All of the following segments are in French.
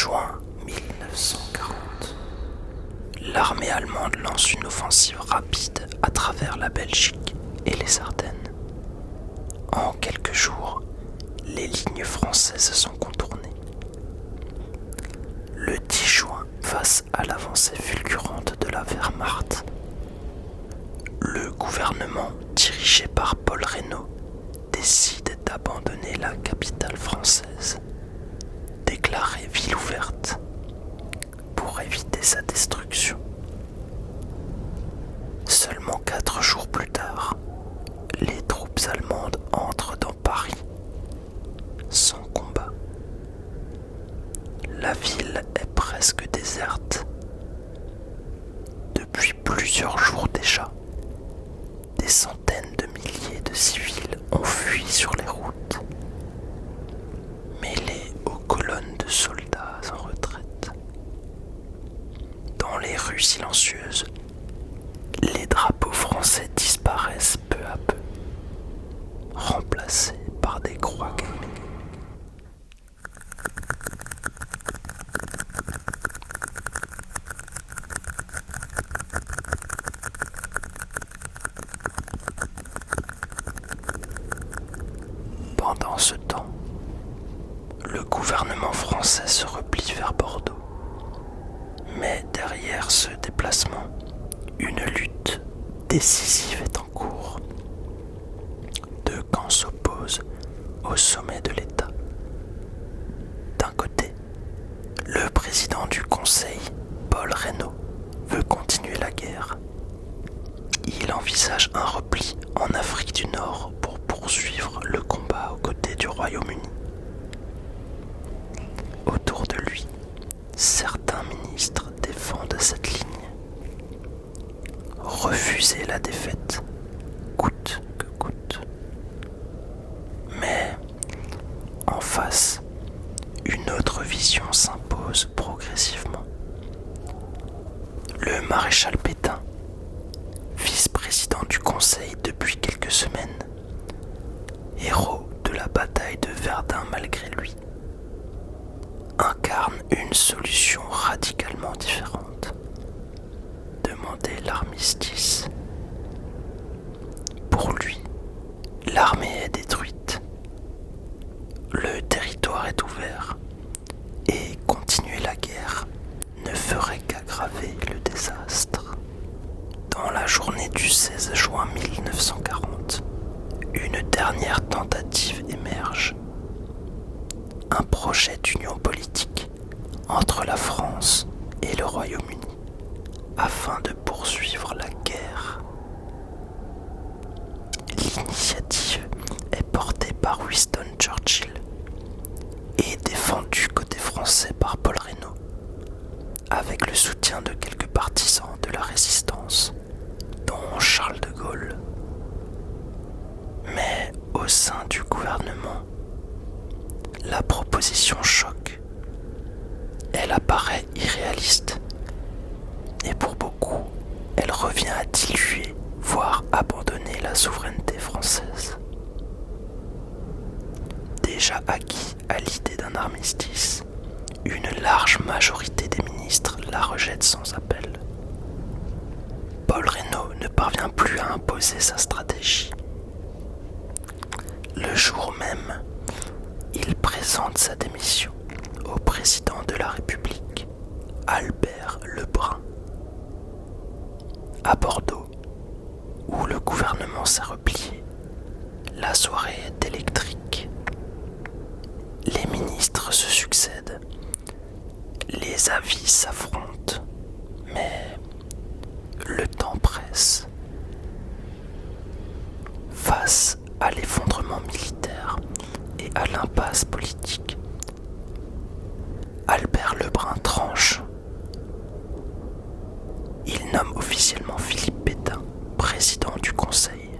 juin 1940, l'armée allemande lance une offensive rapide à travers la Belgique et les Ardennes. En quelques jours, les lignes françaises sont contournées. Le 10 juin, face à l'avancée fulgurante de la Wehrmacht, le gouvernement dirigé par Paul Reynaud décide d'abandonner la capitale française, déclarée ville ouverte, pour éviter sa destruction. Seulement 4 jours plus tard, les troupes allemandes entrent dans Paris, sans combat. La ville est presque déserte. Depuis plusieurs jours déjà, des centaines de milliers de civils ont fui sur les routes, mêlés aux colonnes de soldats en retraite. Dans les rues silencieuses, les drapeaux français disparaissent peu à peu, remplacés par des croix gammées. Pendant ce temps, le gouvernement français se replie vers Bordeaux. Mais derrière ce déplacement, une lutte décisive est en cours. Deux camps s'opposent au sommet de l'État. D'un côté, le président du Conseil, Paul Reynaud, veut continuer la guerre. Il envisage un repli en Afrique du Nord pour poursuivre le combat aux côtés du Royaume-Uni. Autour de lui, certains ministres défendent cette ligne. Refuser la défaite, coûte que coûte. Mais, en face, une autre vision s'impose progressivement. Le maréchal Pétain, vice-président du Conseil depuis quelques semaines, héros de la bataille de Verdun malgré lui, incarne une solution radicalement différente. Demander l'armistice. Pour lui, l'armée est détruite, le territoire est ouvert, et continuer la guerre ne ferait qu'aggraver le désastre. Dans la journée du 16 juin 1940, une dernière tentative émerge. Un projet d'union politique entre la France et le Royaume-Uni afin de poursuivre la guerre. L'initiative est portée par Winston Churchill et défendue côté français par Paul Reynaud, avec le soutien de quelques partisans de la résistance, dont Charles de Gaulle. Mais au sein du gouvernement, la proposition choque. Elle apparaît irréaliste. Et pour beaucoup, elle revient à diluer, voire abandonner la souveraineté française. Déjà acquis à l'idée d'un armistice, une large majorité des ministres la rejette sans appel. Paul Reynaud ne parvient plus à imposer sa stratégie. Le jour même, il présente sa démission au président de la République, Albert Lebrun. À Bordeaux, où le gouvernement s'est replié, la soirée est électrique. Les ministres se succèdent, les avis s'affrontent, mais le temps presse. Face à l'effondrement militaire et à l'impasse politique, Albert Lebrun tranche. Il nomme officiellement Philippe Pétain président du Conseil.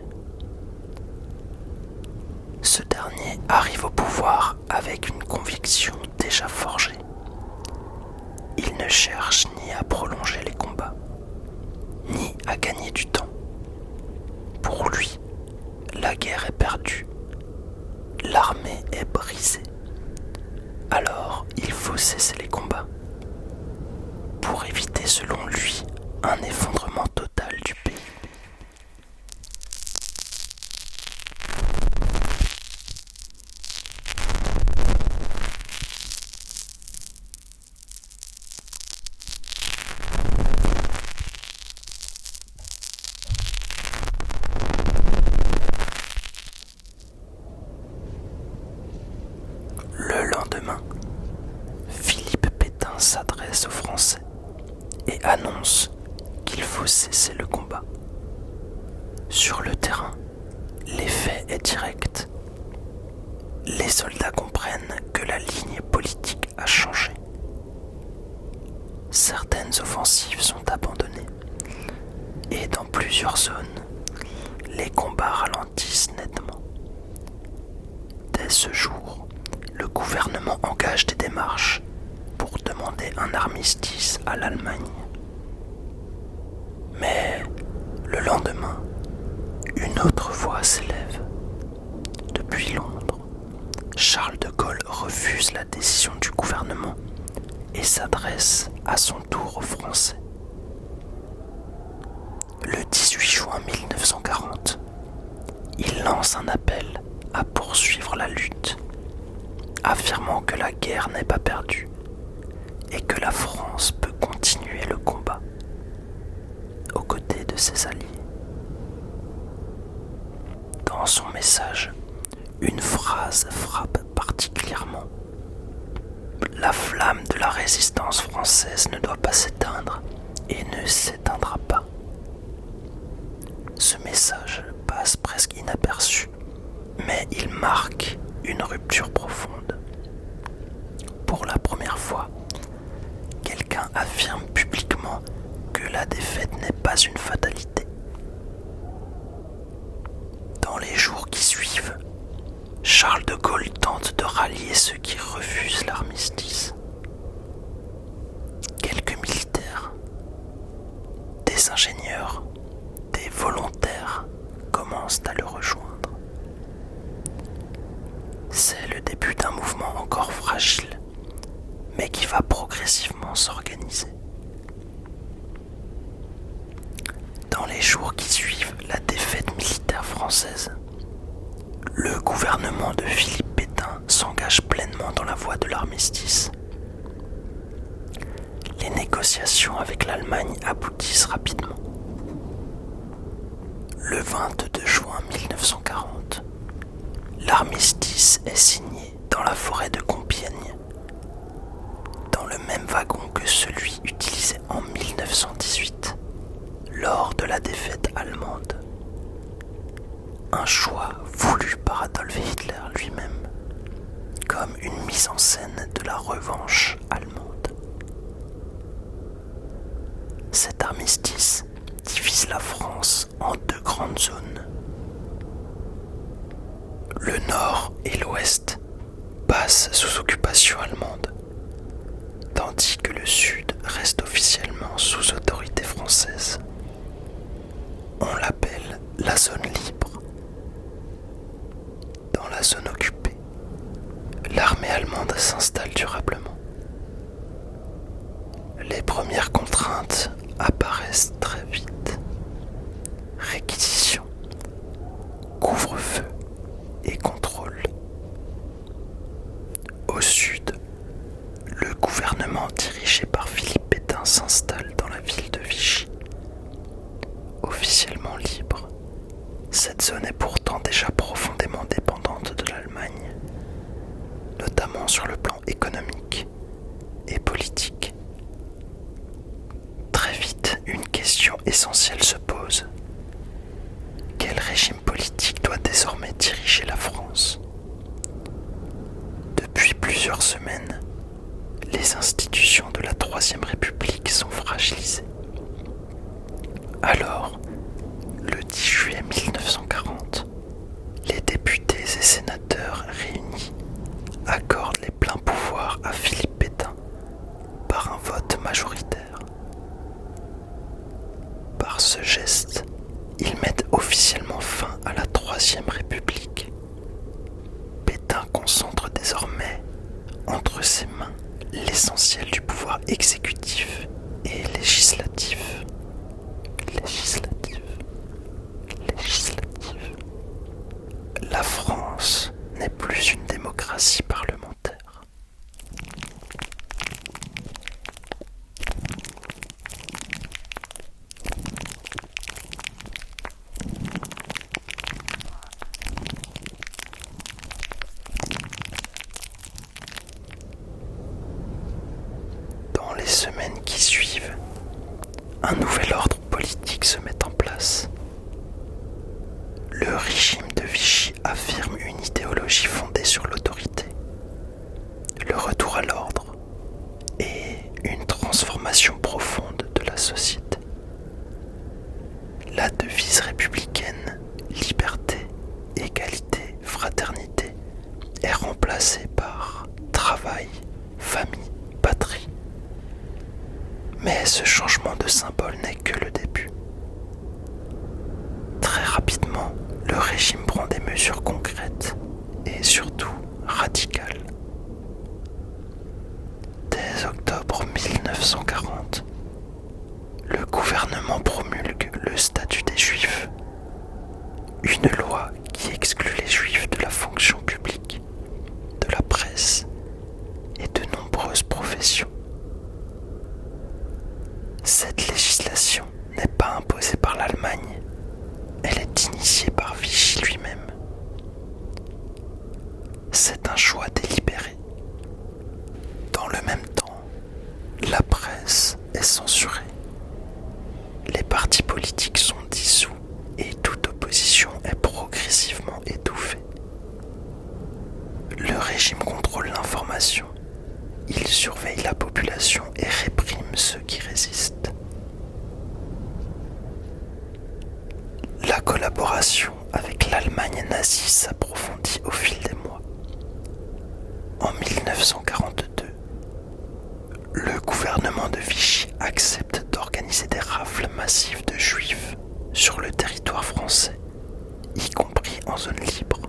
Ce dernier arrive au pouvoir avec une conviction déjà forgée. Il ne cherche ni à prolonger les combats, ni à gagner du temps. Pour lui, la guerre est perdue. L'armée est brisée. Alors, il faut cesser les combats. un effondrement total du pays. Le lendemain, Philippe Pétain s'adresse aux Français et annonce qu'il faut cesser le combat. Sur le terrain, l'effet est direct. Les soldats comprennent que la ligne politique a changé. Certaines offensives sont abandonnées et dans plusieurs zones, les combats ralentissent nettement. Dès ce jour, le gouvernement engage des démarches pour demander un armistice à l'Allemagne. Mais le lendemain, une autre voix s'élève. Depuis Londres, Charles de Gaulle refuse la décision du gouvernement et s'adresse à son tour aux Français. Le 18 juin 1940, il lance un appel à poursuivre la lutte, affirmant que la guerre n'est pas perdue et que la France peut continuer le combat aux côtés de ses alliés. Dans son message, une phrase frappe particulièrement. La flamme de la résistance française ne doit pas s'éteindre et ne s'éteindra pas. Ce message passe presque inaperçu, mais il marque une rupture profonde. Pour la première fois, quelqu'un affirme publiquement que la défaite n'est pas une fatalité. Dans les jours qui suivent, Charles de Gaulle tente de rallier ceux qui refusent l'armistice. Quelques militaires, des ingénieurs, des volontaires commencent à le rejoindre. C'est le début d'un mouvement encore fragile, mais qui va progressivement s'organiser. Dans les jours qui suivent la défaite militaire française, le gouvernement de Philippe Pétain s'engage pleinement dans la voie de l'armistice. Les négociations avec l'Allemagne aboutissent rapidement. Le 22 juin 1940, l'armistice est signé dans la forêt de Compiègne, dans le même wagon que celui utilisé en 1918, lors de la défaite allemande. Un choix voulu par Adolf Hitler lui-même, comme une mise en scène de la revanche allemande. Cet armistice divise la France en deux grandes zones. Le nord et l'ouest passent sous occupation allemande, tandis que le sud reste officiellement sous autorité française. On l'appelle la zone libre. Dans la zone occupée, l'armée allemande s'installe durablement. Les premières contraintes apparaissent très vite. Réquisition, couvre-feu et contrôle. Au sud, le gouvernement dirigé par Philippe Pétain s'installe dans la ville de Vichy. Officiellement libre, cette zone est pourtant déjà profondément dépendante de l'Allemagne, notamment sur le plan économique et politique. Très vite, une question essentielle se pose. Quel régime politique doit désormais diriger la France ? Depuis plusieurs semaines, les institutions de la Troisième République sont fragilisées. Alors, le 10 juillet 1940, les députés et sénateurs réunis accordent les pleins pouvoirs à Philippe Pétain par un vote majoritaire. Par ce geste, ils mettent officiellement fin à la Troisième République. Pétain concentre désormais entre ses mains l'essentiel du pouvoir exécutif et législatif. législatives. Législatives. La France n'est plus une démocratie parlementaire. Dans les semaines qui suivent, un nouvel ordre politique se met en place. Le régime de Vichy affirme une idéologie fondée sur l'autorité, le retour à l'ordre et une transformation profonde de la société. La devise républicaine liberté, égalité, fraternité est remplacée par travail, famille, patrie. Mais ce changement de symbole n'est que le début. Très rapidement, le régime prend des mesures concrètes et surtout radicales. Dès octobre 1940, le gouvernement promulgue le statut des Juifs, une loi qui exclut les Juifs de la fonction publique, de la presse et de nombreuses professions. Cette législation n'est pas imposée par l'Allemagne, elle est initiée par Vichy lui-même. C'est un choix délibéré. Dans le même temps, la presse est censurée. Les partis politiques sont dissous et toute opposition est progressivement étouffée. Le régime contrôle l'information. Il surveille la population et réprime ceux qui résistent. La collaboration avec l'Allemagne nazie s'approfondit au fil des mois. En 1942, le gouvernement de Vichy accepte d'organiser des rafles massives de juifs sur le territoire français, y compris en zone libre.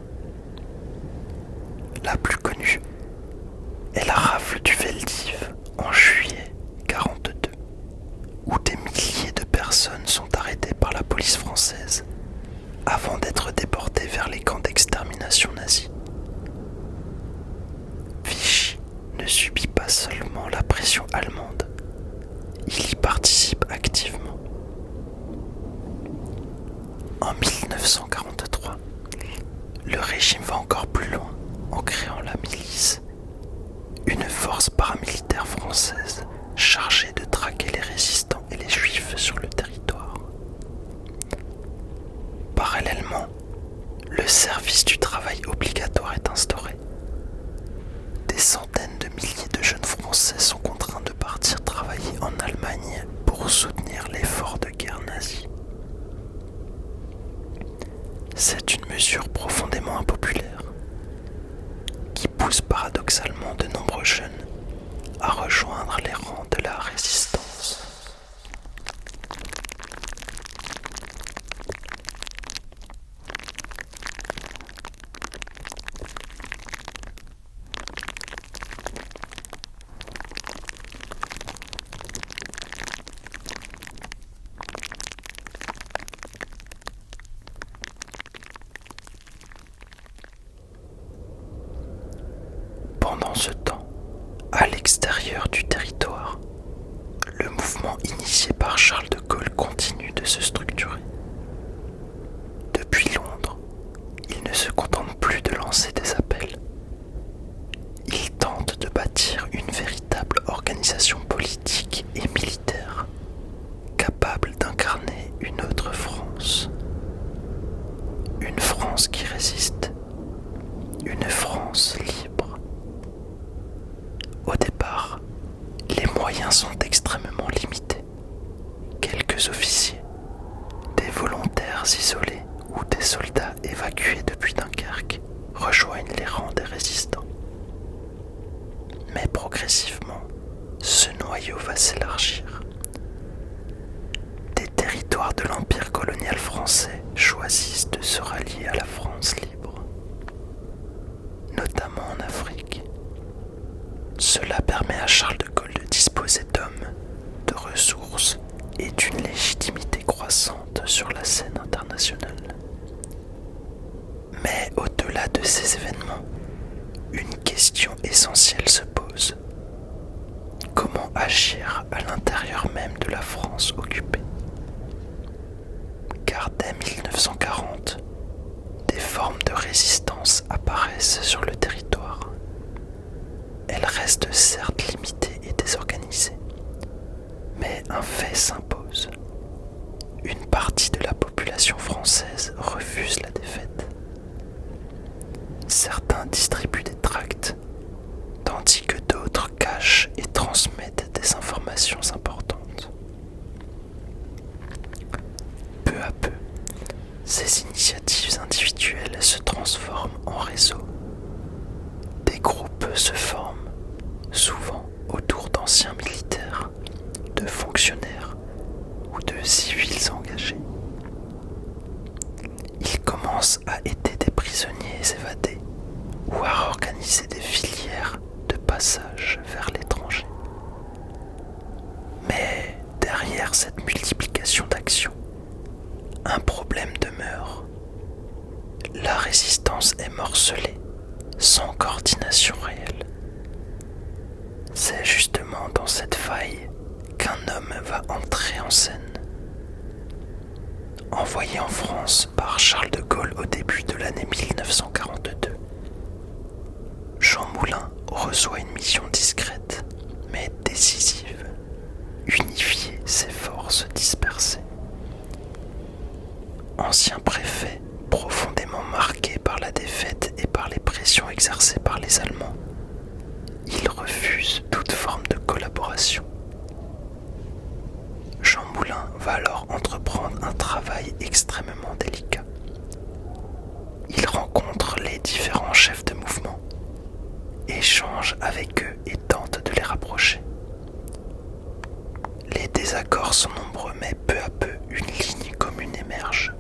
La plus connue est la rafle du Veldiv en juillet 1942, où des milliers de personnes sont arrêtées par la police française avant d'être déportées vers les camps d'extermination nazis. Vichy ne subit pas seulement la pression allemande, il y participe activement. En 1943, le régime va encore plus loin en créant la milice, une force paramilitaire française chargée de traquer les résistants et les juifs sur le territoire. Parallèlement, le service du travail obligatoire est instauré. Des centaines de milliers de jeunes Français sont contraints de partir travailler en Allemagne pour soutenir l'effort de guerre nazi. C'est une mesure profondément impopulaire qui pousse paradoxalement de nombreux jeunes à rejoindre les rangs de la résistance. Pendant ce temps, à l'extérieur du territoire, le mouvement initié par Charles de Gaulle continue de se structurer. Depuis Londres, il ne se contente plus de lancer des appels. Il tente de bâtir une véritable organisation politique et militaire, capable d'incarner une autre France. Une France qui résiste, une France libre. Au départ, les moyens sont extrêmement limités. Quelques officiers, des volontaires isolés ou des soldats évacués depuis Dunkerque rejoignent les rangs des résistants. Mais progressivement, ce noyau va s'élargir. Des territoires de l'Empire colonial français choisissent de se rallier à la France libre, notamment en Afrique. Cela permet à Charles de Gaulle de disposer d'hommes, de ressources et d'une légitimité croissante. agir à l'intérieur même de la France occupée. Car dès 1940, des formes de résistance apparaissent sur le territoire. Elles restent certes limitées et désorganisées, mais un fait s'impose. Une partie de la population française refuse la défaite. Certains distribuent des tracts, tandis que d'autres cachent et transmettent des informations importantes. Peu à peu, ces initiatives individuelles se transforment en réseaux. Des groupes se forment, souvent autour d'anciens militaires, de fonctionnaires ou de civils engagés. Ils commencent à aider des prisonniers évadés ou à organiser des filières de passage vers l'étranger. Mais derrière cette multiplication d'actions, un problème demeure. La résistance est morcelée, sans coordination réelle. C'est justement dans cette faille qu'un homme va entrer en scène. Envoyé en France par Charles de Gaulle au début de l'année 1942, Jean Moulin reçoit une mission discrète mais décisive: unifier ses forces dispersées. Ancien préfet, profondément marqué par la défaite et par les pressions exercées par les Allemands, il refuse toute forme de collaboration. Jean Moulin va alors entreprendre un travail extrêmement délicat. Il rencontre les différents chefs de mouvement, échange avec eux et tente de les rapprocher. Les désaccords sont nombreux, mais peu à peu, une ligne commune émerge.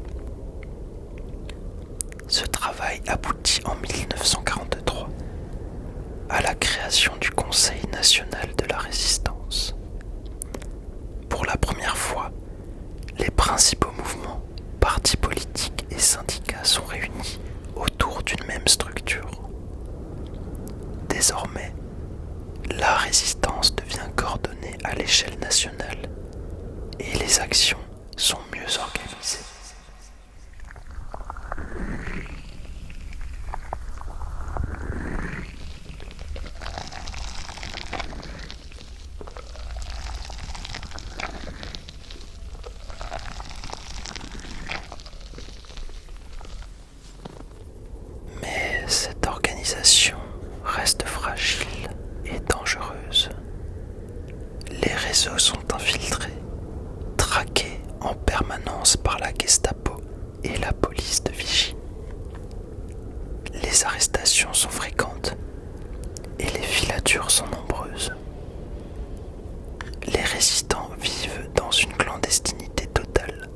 Ce travail aboutit en 1943 à la création du Conseil national de la résistance. Pour la première fois, les principaux mouvements, partis politiques et syndicats sont réunis autour d'une même structure. Désormais, la résistance devient coordonnée à l'échelle nationale et les actions sont mieux organisées. Mais cette organisation reste fragile et dangereuse. Les réseaux sont infiltrés, traqués en permanence par la Gestapo et la police de Vichy. Les arrestations sont fréquentes et les filatures sont nombreuses. Les résistants vivent dans une clandestinité totale.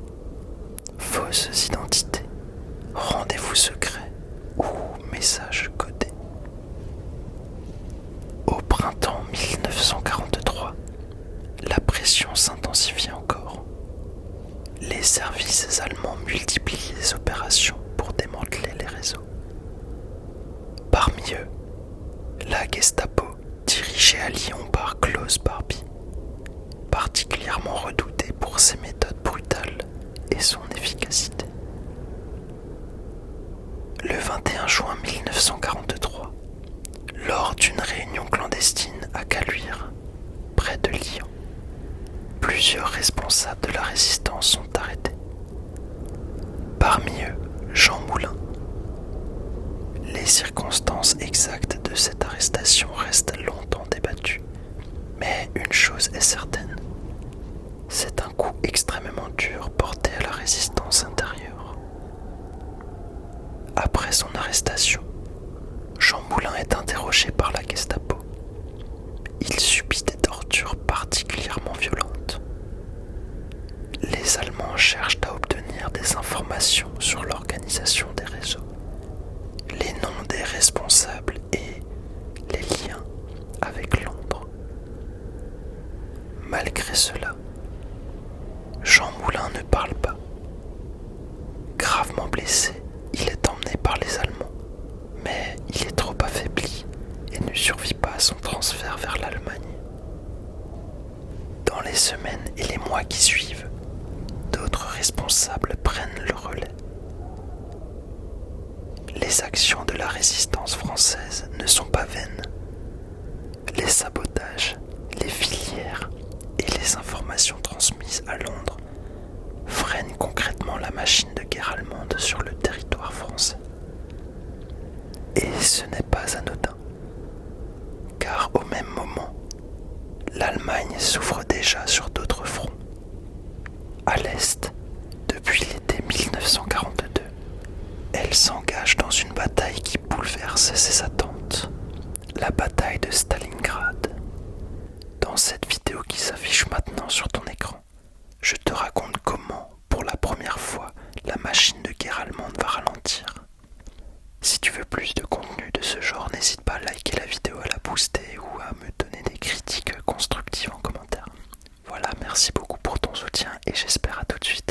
Fausses identités, rendez-vous secrets ou messages codés. Au printemps 1943, la pression s'intensifie encore. Les services allemands multiplient les opérations pour démanteler les réseaux. Parmi eux, la Gestapo, dirigée à Lyon par Klaus Barbie, particulièrement redoutée pour ses méthodes brutales et son efficacité. Le 21 juin 1943, lors d'une réunion clandestine à Caluire, près de Lyon, plusieurs responsables de la résistance sont arrêtés. Parmi eux, Jean Moulin. Les circonstances exactes de cette arrestation restent longtemps débattues, mais une chose est certaine, c'est un coup extrêmement dur porté à la résistance intérieure. Après son arrestation, Jean Moulin est interrogé par la Gestapo. Il subit des tortures particulièrement violentes. Les Allemands cherchent à obtenir des informations sur l'organisation des réseaux, les noms des responsables et les liens avec Londres. Malgré cela, Jean Moulin ne parle pas. Gravement blessé, il est emmené par les Allemands, mais il est trop affaibli et ne survit pas à son transfert vers l'Allemagne. les semaines et les mois qui suivent, d'autres responsables prennent le relais. Les actions de la résistance française ne sont pas vaines. Les sabotages, les filières et les informations transmises à Londres freinent concrètement la machine de guerre allemande sur le territoire français. Et ce n'est pas anodin, car au même moment, l'Allemagne souffre déjà sur d'autres fronts. À l'Est, depuis l'été 1942, elle s'engage dans une bataille qui bouleverse ses attentes, la bataille de Stalingrad. Dans cette vidéo qui s'affiche maintenant sur ton écran, je te raconte comment, pour la première fois, la machine de guerre allemande va ralentir. Si tu veux plus de contenu de ce genre, n'hésite pas à liker la vidéo, à la booster ou à me donner des critiques constructives en commentaire. Voilà, merci beaucoup pour ton soutien et j'espère à tout de suite.